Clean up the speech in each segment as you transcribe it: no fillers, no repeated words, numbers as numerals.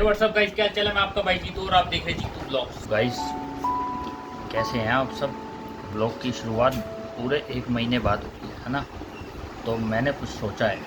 WhatsApp guys, क्या चला। मैं आपका भाई जीतू और आप देख रहे हैं जीतू ब्लॉग्स। गाइस कैसे हैं आप सब। ब्लॉग की शुरुआत पूरे 1 महीने बाद हुई है ना। तो मैंने कुछ सोचा है।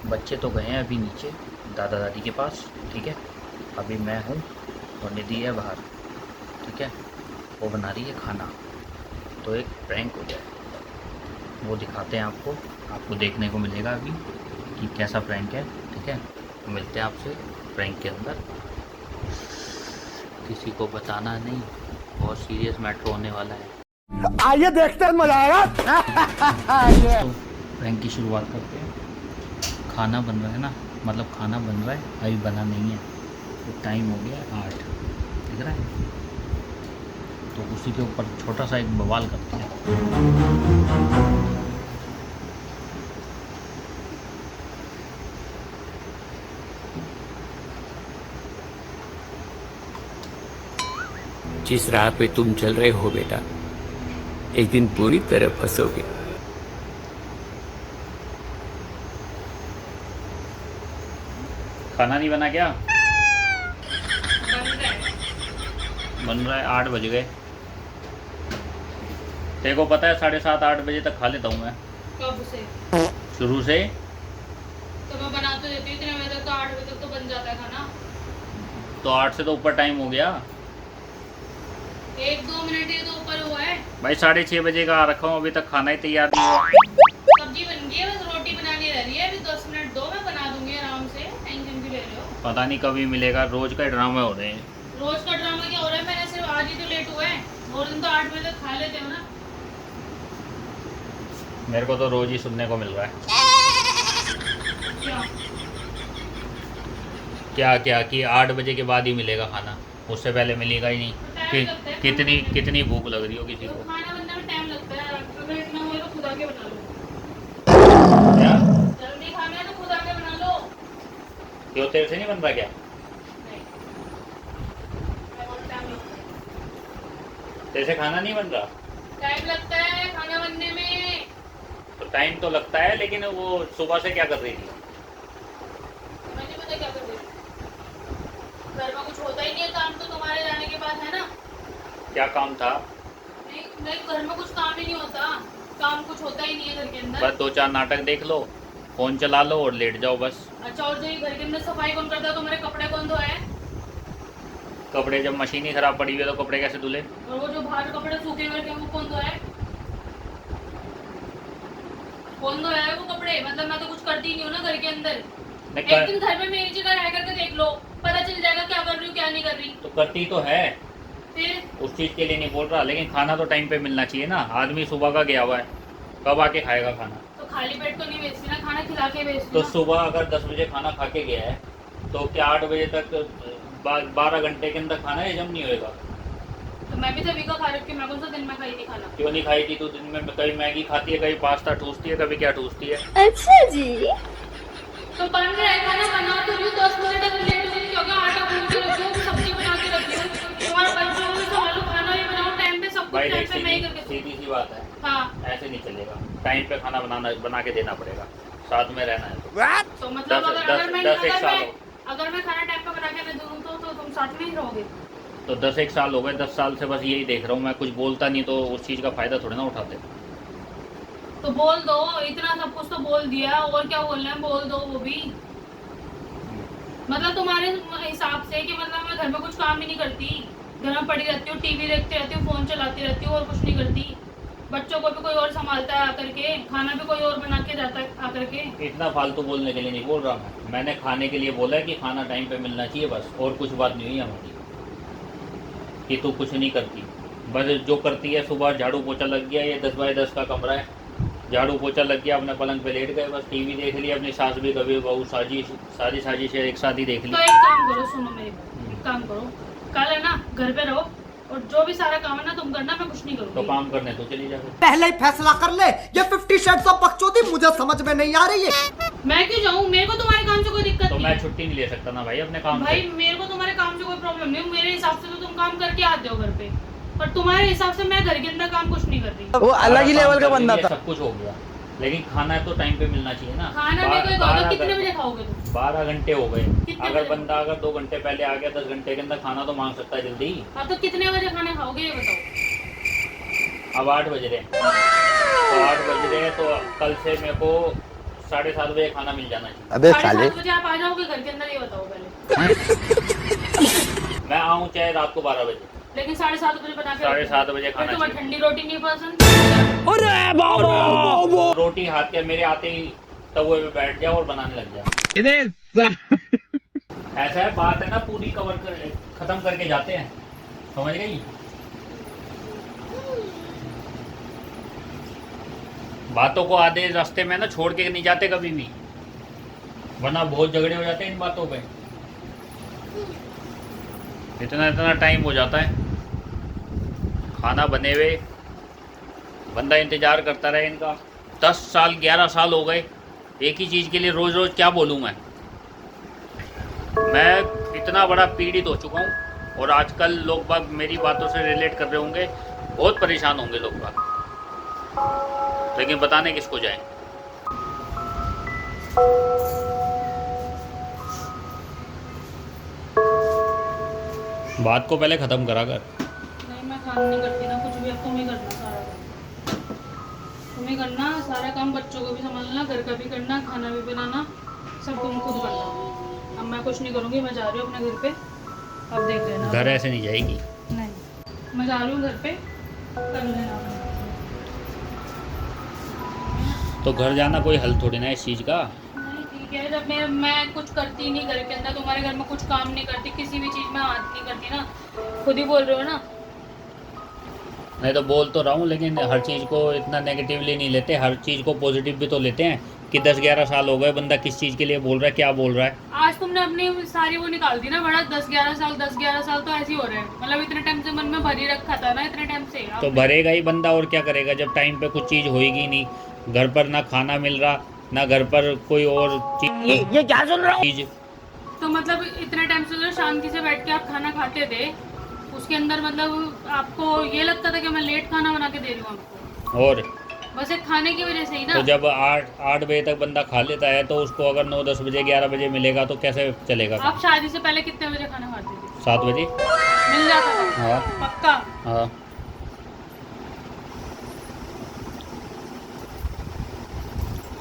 बच्चे तो गए हैं अभी नीचे दादा दादी के पास, ठीक है। अभी मैं हूँ और निधि है बाहर, ठीक है। वो बना रही है खाना, तो एक प्रैंक हो जाए वो दिखाते हैं आपको। आपको देखने को मिलेगा अभी कि कैसा प्रैंक है, ठीक है। मिलते हैं आपसे प्रैंक के अंदर। किसी को बताना नहीं, बहुत सीरियस मैटर होने वाला है। आइए देखते हैं, मजा आएगा। तो प्रैंक की शुरुआत करते हैं। खाना बन रहा है ना, मतलब खाना बन रहा है, अभी बना नहीं है। तो टाइम हो गया 8, दिख रहा है। तो उसी के ऊपर छोटा सा एक बवाल करते हैं। जिस राह पे तुम चल रहे हो बेटा, एक दिन पूरी तरह फंसोगे। खाना नहीं बना क्या? बन रहा है। 8 बज गए। तेरे को पता है 7:30 8 बजे तक खा लेता हूँ मैं। कब से? शुरू से। तो मैं बना तो देती हूँ इतने बजे तक, तो 8 बजे तक तो बन जाता है खाना। तो 8 से तो ऊपर टाइम हो गया। 1-2 मिनट ही तो ऊपर हुआ है भाई 6:30 बजे का आ रखा हूँ, अभी तक खाना ही तैयार नहीं हुआ। सब्जी बन गई है, बस रोटी बनानी रह रही है। अभी 10 मिनट दो, मैं बना दूंगी आराम से। टेंशन क्यों ले रहे हो? पता नहीं कभी मिलेगा, रोज का ड्रामा हो रहे हैं। रोज का ड्रामा क्या हो रहा है? मैंने सिर्फ आज ही तो लेट हुआ है, और दिन तो 8 बजे तक खा लेते हो ना। मेरे को तो रोज ही सुनने को मिल रहा है। क्या क्या क्या कि 8 बजे के बाद ही मिलेगा खाना, उससे पहले मिलेगा ही नहीं। कितनी भूख लग रही हो किसी तो को। खाना बनने में टाइम लगता है। अगर इतना हो तो खुद आके बना लो। क्या जल्दी खाना है तो खुद आके बना लो। क्यों, तेरे से नहीं बन रहा क्या? नहीं, टाइम लगता है। तेरे से खाना नहीं बन रहा? टाइम लगता है खाना बनने में। तो टाइम तो लगता है, लेकिन वो सुबह से क्या कर रही थी? मैं नहीं पता क्या कर रही हूँ। घर में कुछ होता ही नहीं है काम, तो तुम्हारे जाने के बाद है ना। क्या काम था? नहीं नहीं, घर में कुछ काम ही नहीं होता। काम कुछ होता ही नहीं है घर के अंदर। बस 2-4 नाटक देख लो, फोन चला लो और लेट जाओ बस। अच्छा, और जो ये घर के अंदर सफाई कौन करता है? तुम्हारे कपड़े कौन धोए हैं? कपड़े जब मशीन ही खराब पड़ी हुई है तो कपड़े कैसे धुले? और वो जो बाहर कपड़े सूखे हुए हैं वो कौन धोया है? कौन धोया है वो कपड़े? मतलब मैं तो कुछ करती नहीं हूँ ना घर के अंदर। एक दिन घर में मेरी जगह रह करके देख लो, पता चल जाएगा क्या कर रही हूँ क्या नहीं कर रही। तो करती तो है, फिर उस चीज़ के लिए नहीं बोल रहा, लेकिन खाना तो टाइम पे मिलना चाहिए ना। आदमी सुबह का गया हुआ है, कब आके खाएगा खाना? तो खाली पेट तो नहीं बेचती ना, खाना खिला के बेचती तो ना। सुबह अगर 10 बजे खाना खा के गया है तो क्या 8 बजे तक 12 घंटे के अंदर खाना हजम नहीं होएगा? तो मैं भी तभी का खा रही हूँ। मैं कौन सा दिन में खाई थी खाना? क्यों नहीं खाई थी तू दिन में? कभी मैगी खाती है, कभी पास्ता ठूसती है, कभी क्या ठूसती है। अच्छा जी। तो बन रहा है खाना, बना तो रही हूँ। 10 मिनट तक लेट हो गई क्योंकि आटा गूंथ के रखी हूँ, सब्जी बना के रखी हूँ। तुम्हारे बच्चों को संभालो, खाना भी बनाओ टाइम पे, सब कुछ भाई टाइम देख, पे मैं ही करके दूँ। सीधी सी बात है, हाँ, ऐसे नहीं चलेगा। टाइम पे खाना बना के देना पड़ेगा, साथ में रहना है तो मतलब दस- अगर दस- मैं दस एक साल हो। अगर मैं खाना टाइम पे बना के नहीं दूँ तो तुम साथ में ही रहोगे। तो 10 साल हो गए, 10 साल से बस यही देख रहा हूँ मैं। कुछ बोलता नहीं तो उस चीज़ का फ़ायदा थोड़ी ना उठाते। तो बोल दो, इतना सब कुछ तो बोल दिया, और क्या बोलना है? बोल दो वो भी। मतलब तुम्हारे हिसाब से कि मतलब मैं घर में कुछ काम ही नहीं करती, घर में पड़ी रहती हूँ, टीवी देखती रहती हूँ, फोन चलाती रहती हूँ और कुछ नहीं करती। बच्चों को भी कोई और संभालता है आकर के, खाना भी कोई और बना के जाता है आकर के। इतना फालतू बोलने के लिए नहीं बोल रहा मैंने खाने के लिए बोला है कि खाना टाइम पे मिलना चाहिए बस, और कुछ बात नहीं हुई हमारी कि तू कुछ नहीं करती। बस जो करती है, सुबह झाड़ू पोछा लग गया, ये 10 बाय 10 का कमरा है, झाड़ू पोछा लग गया, अपने पलंग पे लेट गए, बस टीवी देख लिया। अपनी सास भी कभी बहू सारी साजिशें एक साथ ही देख ली। तो एक काम करो, सुनो मेरी बात, एक काम करो, कल है ना घर पे रहो, और जो भी सारा काम है ना तुम करना, मैं कुछ नहीं तो करूँगी। काम करने तो चली जा। पहले ही फैसला कर ले, ये 50 शेड्स ऑफ बकचोदी मुझे समझ में नहीं आ रही है। मैं क्यों जाऊँ? मेरे को तुम्हारे काम से कोई दिक्कत तो नहीं मैं है। छुट्टी नहीं ले सकता ना भाई अपने काम भाई से? मेरे को तुम्हारे काम से कोई प्रॉब्लम नहीं है। मेरे हिसाब से तो तुम काम करके आते हो घर पे, पर तुम्हारे हिसाब से मैं घर के अंदर काम कुछ नहीं कर रही। वो अलग ही सारा लेवल का काम कर बंदा लिया, था। सब कुछ हो गया, लेकिन खाना तो टाइम पे मिलना चाहिए ना। खाना मेरे को एक और कितने बजे खाओगे तुम? 12 घंटे हो गए। कितने अगर बजे? बंदा अगर 2 घंटे पहले आ गया 10 घंटे के अंदर खाना तो मांग सकता है जल्दी। हाँ तो कितने बजे खाना खाओगे ये बताओ। अब 8 बज रहे हैं, तो 8 बज रहे हैं तो कल से मेरे को 7:30 बजे खाना मिल जाना चाहिए। अबे 7:30 बजे आप आ जाओगे घर के अंदर, ये बताओ पहले। मैं आऊँ चाहे रात को 12 बजे, लेकिन 7:30 बजे बना के 7:30 बजे फिर खाना तुम्हें चाहिए। ठंडी रोटी नहीं पसंद? रोटी हाथ के मेरे आते ही तवे पे बैठ जाओ और बनाने लग जाओ। ऐसा है, बात है ना, पूरी कवर कर खत्म करके जाते हैं, समझ गई? बातों को आधे रास्ते में ना छोड़ के नहीं जाते कभी भी, वरना बहुत झगड़े हो जाते हैं इन बातों पे। इतना टाइम हो जाता है खाना बने हुए, बंदा इंतजार करता रहे इनका। 10 साल 11 साल हो गए एक ही चीज़ के लिए, रोज़ रोज़ क्या बोलूँ मैं इतना बड़ा पीड़ित हो चुका हूँ। और आजकल लोग बाग मेरी बातों से रिलेट कर रहे होंगे, बहुत परेशान होंगे लोग बाग, लेकिन बताने किसको जाए। बात को पहले ख़त्म करा कर। नहीं मैं काम नहीं करती ना कुछ भी, अब तुम ही करना सारा काम। तुम ही करना सारा काम, बच्चों को भी संभालना, घर का भी करना, खाना भी बनाना, सब तुम खुद करना। अब मैं कुछ नहीं करूँगी, मैं जा रही हूँ अपने घर पे, अब देख लेना। घर ऐसे नहीं जाएगी। नहीं, मैं जा रही हूँ घर पे, कर लेना। तो घर जाना कोई हल थोड़ी ना इस चीज़ का। नहीं ठीक है, जब मैं कुछ करती नहीं घर के अंदर, तुम्हारे घर में कुछ काम नहीं करती, किसी भी चीज़ में हाथ नहीं करती ना, खुद ही बोल रहे हो ना। मैं तो बोल तो रहा हूँ, लेकिन हर चीज़ को इतना नेगेटिवली नहीं लेते, हर चीज़ को पॉजिटिव भी तो लेते हैं कि 10-11 साल हो गए, बंदा किस चीज़ के लिए बोल रहा है, क्या बोल रहा है। आज तुमने अपनी सारी वो निकाल दी ना, बड़ा 10-11 साल तो ऐसे ही हो रहे हैं। मतलब इतने टाइम से मन में भर ही रखा था ना, इतने टाइम से तो भरेगा ही बंदा, और क्या करेगा जब टाइम पे कुछ चीज़ होएगी नहीं, घर पर ना खाना मिल रहा, ना घर पर कोई और चीज़। ये क्या सुन रहा हूँ? तो मतलब इतने टाइम से जो शांति से बैठ के आप खाना खाते थे, उसके अंदर मतलब आपको ये लगता था कि मैं लेट खाना बना के दे रही हूँ आपको, और बस एक खाने की वजह से ही ना। तो जब 8 बजे तक बंदा खा लेता है, तो उसको अगर 9-10 बजे 11 बजे मिलेगा तो कैसे चलेगा? आप शादी से पहले कितने बजे खाना खाते थे? 7 बजे मिल जाता था? हाँ पक्का? हाँ।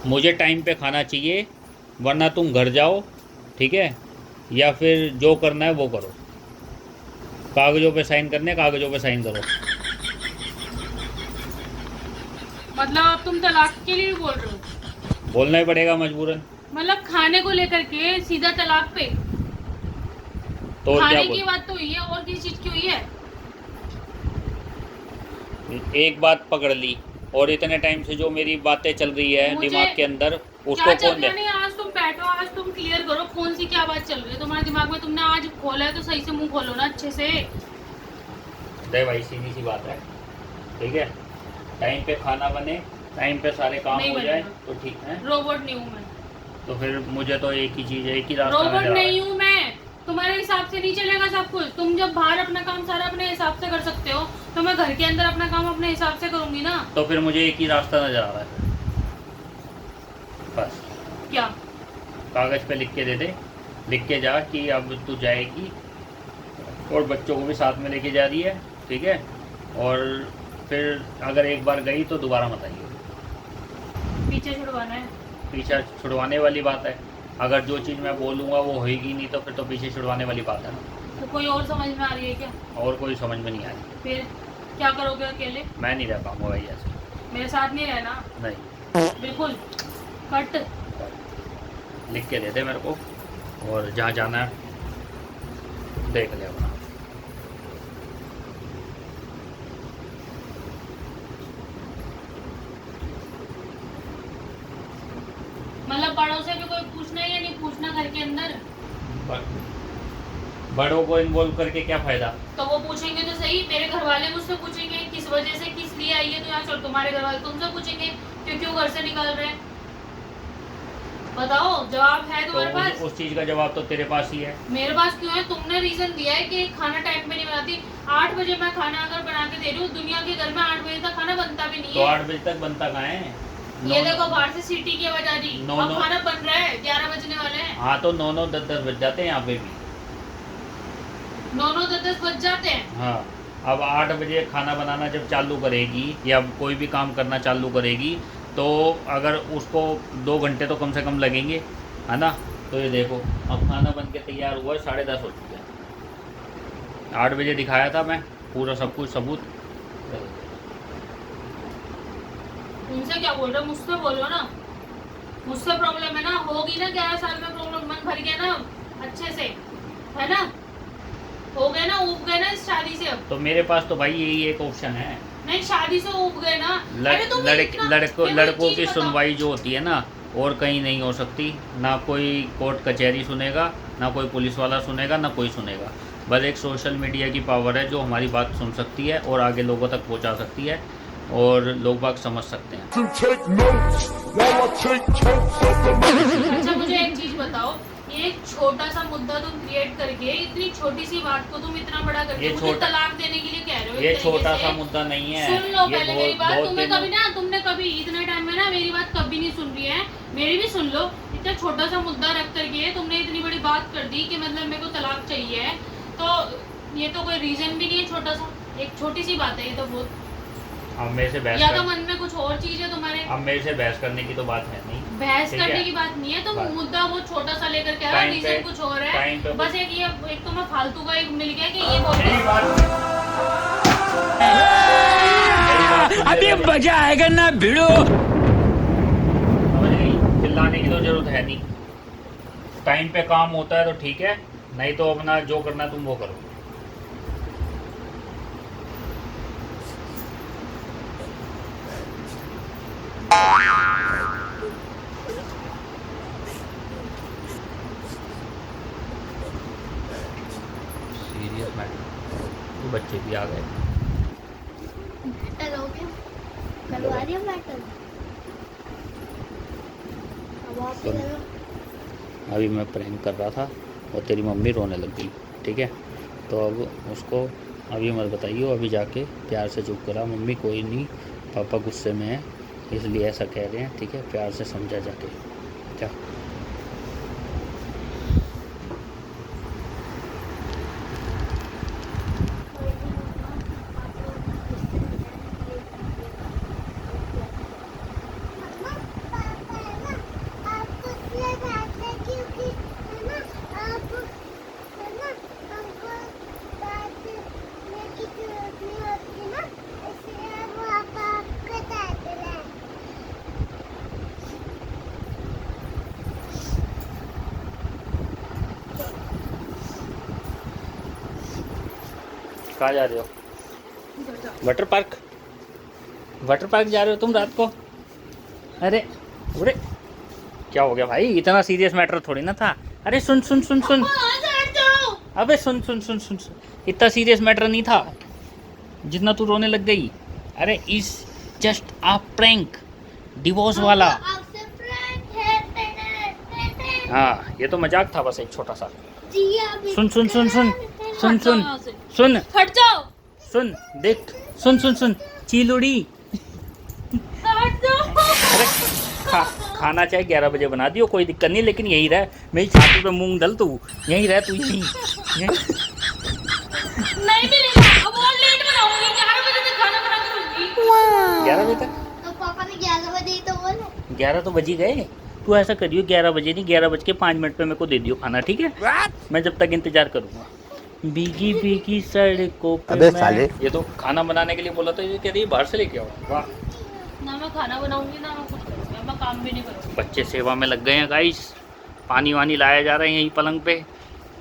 मुझे टाइम पे खाना चाहिए, वरना तुम घर जाओ, ठीक है, या फिर जो करना है वो करो। कागज़ों पे साइन करने, कागज़ों पे साइन करो। मतलब अब तुम तलाक के लिए बोल रहे हो? बोलना ही पड़ेगा मजबूरन। मतलब खाने को लेकर के सीधा तलाक पे? तो और क्या खाने बोल, की बात तो हुई है, और किसी चीज की हुई है? एक बात पकड़ ली, और इतने टाइम से जो मेरी बातें चल रही है मुझे दिमाग के अंदर, उसको क्या चल कौन रहा दे? नहीं, आज तुम बैठो, आज तुम क्लियर करो कौन सी क्या बात चल रही है तुम्हारे दिमाग में। तुमने आज खोला है तो सही से मुंह खोलो ना अच्छे से। दे भाई, सीधी सी बात है, ठीक है, टाइम पे खाना बने, टाइम पे सारे काम नहीं हो जाए बनेगा। तो ठीक है। रोबोट नहीं हूँ मैं, तो फिर मुझे तो एक ही चीज़ है, एक ही रास्ता रोबोट नजर आ रहा नहीं है। हूँ मैं। तुम्हारे हिसाब से नहीं चलेगा सब कुछ। तुम जब बाहर अपना काम सारा अपने हिसाब से कर सकते हो, तो मैं घर के अंदर अपना काम अपने हिसाब से करूंगी ना। तो फिर मुझे एक ही रास्ता नजर आ रहा है, बस। क्या? कागज़ पे लिख के दे दे, लिख के जा कि अब तू जाएगी, और बच्चों को भी साथ में लेके जा रही है, ठीक है, और फिर अगर एक बार गई तो दोबारा मत आइए। पीछे छुड़वाना है? पीछा छुड़वाने वाली बात है, अगर जो चीज़ मैं बोलूँगा वो होएगी नहीं तो फिर तो पीछे छुड़वाने वाली बात है ना। तो कोई और समझ में आ रही है क्या? और कोई समझ में नहीं आई। फिर क्या करोगे अकेले? मैं नहीं रह पाऊँगा भाई ऐसे, मेरे साथ नहीं रहना नहीं। बिल्कुल। कट। लिख के दे दे मेरे को, और जहाँ जाना है देख ले अपना। मतलब बड़ों से भी कोई पूछना है या नहीं पूछना घर के अंदर? बड़ों को इन्वॉल्व करके क्या फ़ायदा? तो वो पूछेंगे तो सही, मेरे घर वाले मुझसे पूछेंगे किस वजह से, किस लिए आई है तो यहाँ चल। तुम्हारे घर वाले तुमसे पूछेंगे कि क्यों घर से निकाल रहे हैं। बताओ, जवाब है तुम्हारे तो पास? उस चीज़ का जवाब तो तेरे पास ही है। मेरे पास क्यों है? तुमने रीजन दिया है कि खाना टाइम पे नहीं बनाती। 8 बजे मैं खाना अगर बना के दे रही हूँ, दुनिया के घर में 8 बजे तक खाना बनता भी नहीं तो है। 8 बजे तक बनता कहाँ है? ये देखो बाहर से सीटी की आवाज आ रही। नौ, अब नौ। खाना बन रहा है, 11 बजने वाले हैं। हाँ तो 9-9 10-10 बज जाते हैं यहाँ पे भी। 9-9 10-10 बज जाते हैं। हाँ अब 8 बजे खाना बनाना जब चालू करेगी या कोई भी काम करना चालू करेगी तो अगर उसको 2 घंटे तो कम से कम लगेंगे, है ना। तो ये देखो अब खाना बन के तैयार हुआ 10:30 हो चुके हैं। 8 बजे दिखाया था मैं पूरा सब कुछ सबूत। उनसे क्या बोल रहे हो, मुझसे बोलो ना। मुझसे प्रॉब्लम है ना, होगी ना 11 साल में प्रॉब्लम, मन भर गया ना अच्छे से, है ना। हो गए ना, उब गए ना इस शादी से। अब तो मेरे पास तो भाई यही एक ऑप्शन है। नहीं, शादी से उब गए ना। अरे तुम इतना- लड़कों मेरे को लड़कों एक की चीज बताओ। सुनवाई जो होती है ना और कहीं नहीं हो सकती। ना कोई कोर्ट कचहरी सुनेगा, ना कोई पुलिस वाला सुनेगा, ना कोई सुनेगा। बस एक सोशल मीडिया की पावर है जो हमारी बात सुन सकती है और आगे लोगों तक पहुंचा सकती है और लोग बाग समझ सकते हैं। to take notes while I take totes of the money. अच्छा मुझे एक चीज बताओ, ये एक छोटा सा मुद्दा तुम क्रिएट करके इतनी छोटी सी बात को तुम इतना बड़ा करके ये मुझे छोटा- तलाक देने के लिए कह रहे हो। ये इस तरीके छोटा से। सा मुद्दा नहीं है। सुन लो ये पहले मेरी बात। तुम्हें दिनों- कभी ना, तुमने कभी इतने टाइम में ना मेरी बात कभी नहीं सुन रही है, मेरी भी सुन लो। इतना छोटा सा मुद्दा रख करके तुमने इतनी बड़ी बात कर दी कि मतलब मेरे को तलाक चाहिए है। तो ये तो कोई रीजन भी नहीं है, छोटा सा एक छोटी सी बात है ये तो बहुत। अब मेरे से बहस या तो कर- मन में कुछ और चीज है तुम्हारे। अब मेरे से बहस करने की तो बात है नहीं। बहस ठीक करने है। की बात नहीं है, तो बात- मुद्दा वो छोटा सा लेकर के आया, टाइम रीजन पे- कुछ और टाइम पे है। बस एक ये एक तो मैं फालतू का एक मिल गया कि ये बोल मेरी बात सुन अभी ले तो- मजा आएगा ना भिड़ो। समझ गई? चिल्लाने की तो जरूरत है नहीं। टाइम पे काम होता है तो ठीक है, नहीं तो अपना जो करना है तुम वो करो। सीरियस मैटर, तो बच्चे भी आ गए। मैटर हो गया, करवा दिया मैटर। अब आप ही करो। अभी मैं प्रैंक कर रहा था और तेरी मम्मी रोने लग गई, ठीक है। तो अब उसको अभी मत बताइए, अभी जाके प्यार से चुप करा। मम्मी कोई नहीं, पापा गुस्से में है इसलिए ऐसा कह रहे हैं, ठीक है। प्यार से समझा जाके जा। कहाँ जा रहे हो? Water park? वाटर पार्क जा रहे हो तुम रात को? अरे अरे क्या हो गया भाई, इतना सीरियस मैटर थोड़ी ना था। अरे सुन सुन सुन सुन, अबे सुन सुन सुन सुन सुन, इतना सीरियस मैटर नहीं था जितना तू रोने लग गई। अरे is just a prank, divorce वाला। आपसे फ्रेंड है। हाँ ये तो मजाक था बस एक छोटा सा। जी आप सुन सुन सुन सुन सुन सुन सुन हट जाओ, सुन देख, सुन सुन सुन, चील उड़ी। हट जाओ। अरे खाना चाहे 11 बजे बना दियो, कोई दिक्कत नहीं, लेकिन यही रह मेरी छाती पे मूंग डल, तू यहीं रह, तू यहीं। नहीं मिलेगा, अब और लेट बनाऊंगी, 11 बजे तक खाना बना के दूंगी। 11 बजे तक? तो पापा ने 11 बजे ही तो बोला। 11 तो बज ही गए। तू ऐसा करियो 11 बजे नहीं, 11:05 पे मेरे को दे दियो खाना, ठीक है। मैं जब तक इंतजार करूंगा। भीगी भीगी सड़कों पे अबे मैं- साले। ये तो खाना बनाने के लिए बोला था, ये कह रही है बाहर से लेके आओ। वाह, ना मैं खाना बनाऊंगी ना मैं कुछ करूंगी, मैं काम भी नहीं करूंगी। बच्चे सेवा में लग गए हैं गाइस। पानी वानी लाया जा रहा है यही पलंग पे।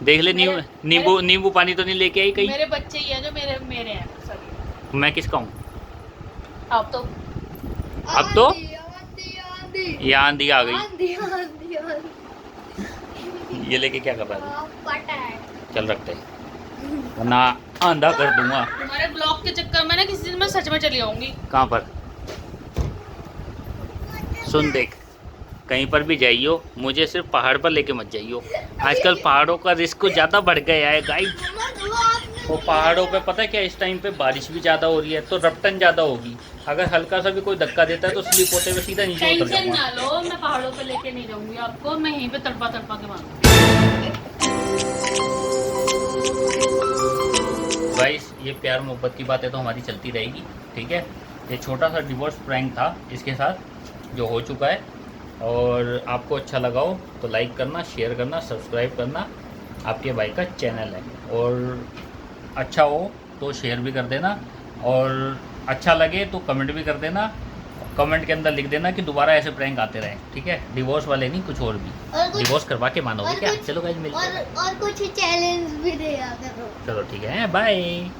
देख ले, नींबू नींबू पानी तो नहीं लेके आई कहीं? मेरे बच्चे ही है जो मेरे मेरे हैं सभी। मैं किसका हूँ? अब तो अब तो आंधी, आंधी, आंधी। ये आंधी आ गई। आंधी, आंधी, आंधी। ये लेके क्या कर रहा है? हाँ, पता है। चल रखते हैं, वरना आंधा कर दूंगा। तुम्हारे ब्लॉग के चक्कर में ना किसी दिन मैं सच में चली आऊंगी। कहाँ पर? सुन देख, कहीं पर भी जाइयो मुझे सिर्फ पहाड़ पर लेके मत जाइयो। आजकल पहाड़ों का रिस्क ज़्यादा बढ़ गया है गाइस। मम्मा, वो आपने वो पहाड़ों पे पता है क्या, इस टाइम पे बारिश भी ज़्यादा हो रही है तो रपटन ज़्यादा होगी। अगर हल्का सा भी कोई धक्का देता है तो स्लिप होते हुए सीधा नीचे उतर टेंशन जाऊंगा। ना लो, मैं पहाड़ों पे लेके नहीं जाऊंगी आपको, मैं यहीं पे तड़पा तड़पा के मारूंगी। गाइस ये प्यार मोहब्बत की बातें तो हमारी चलती रहेगी, ठीक है। ये छोटा सा डिवोर्स प्रैंक था इसके साथ जो हो चुका है, और आपको अच्छा लगा हो तो लाइक करना, शेयर करना, सब्सक्राइब करना। आपके भाई का चैनल है, और अच्छा हो तो शेयर भी कर देना, और अच्छा लगे तो कमेंट भी कर देना। कमेंट के अंदर लिख देना कि दोबारा ऐसे प्रैंक आते रहे, ठीक है। डिवोर्स वाले नहीं, कुछ और भी। और कुछ डिवोर्स करवा के मानोगे और क्या? कुछ- चलो गाइस मिलते हैं। और कुछ चैलेंज भी दिया करो। चलो ठीक है, बाय।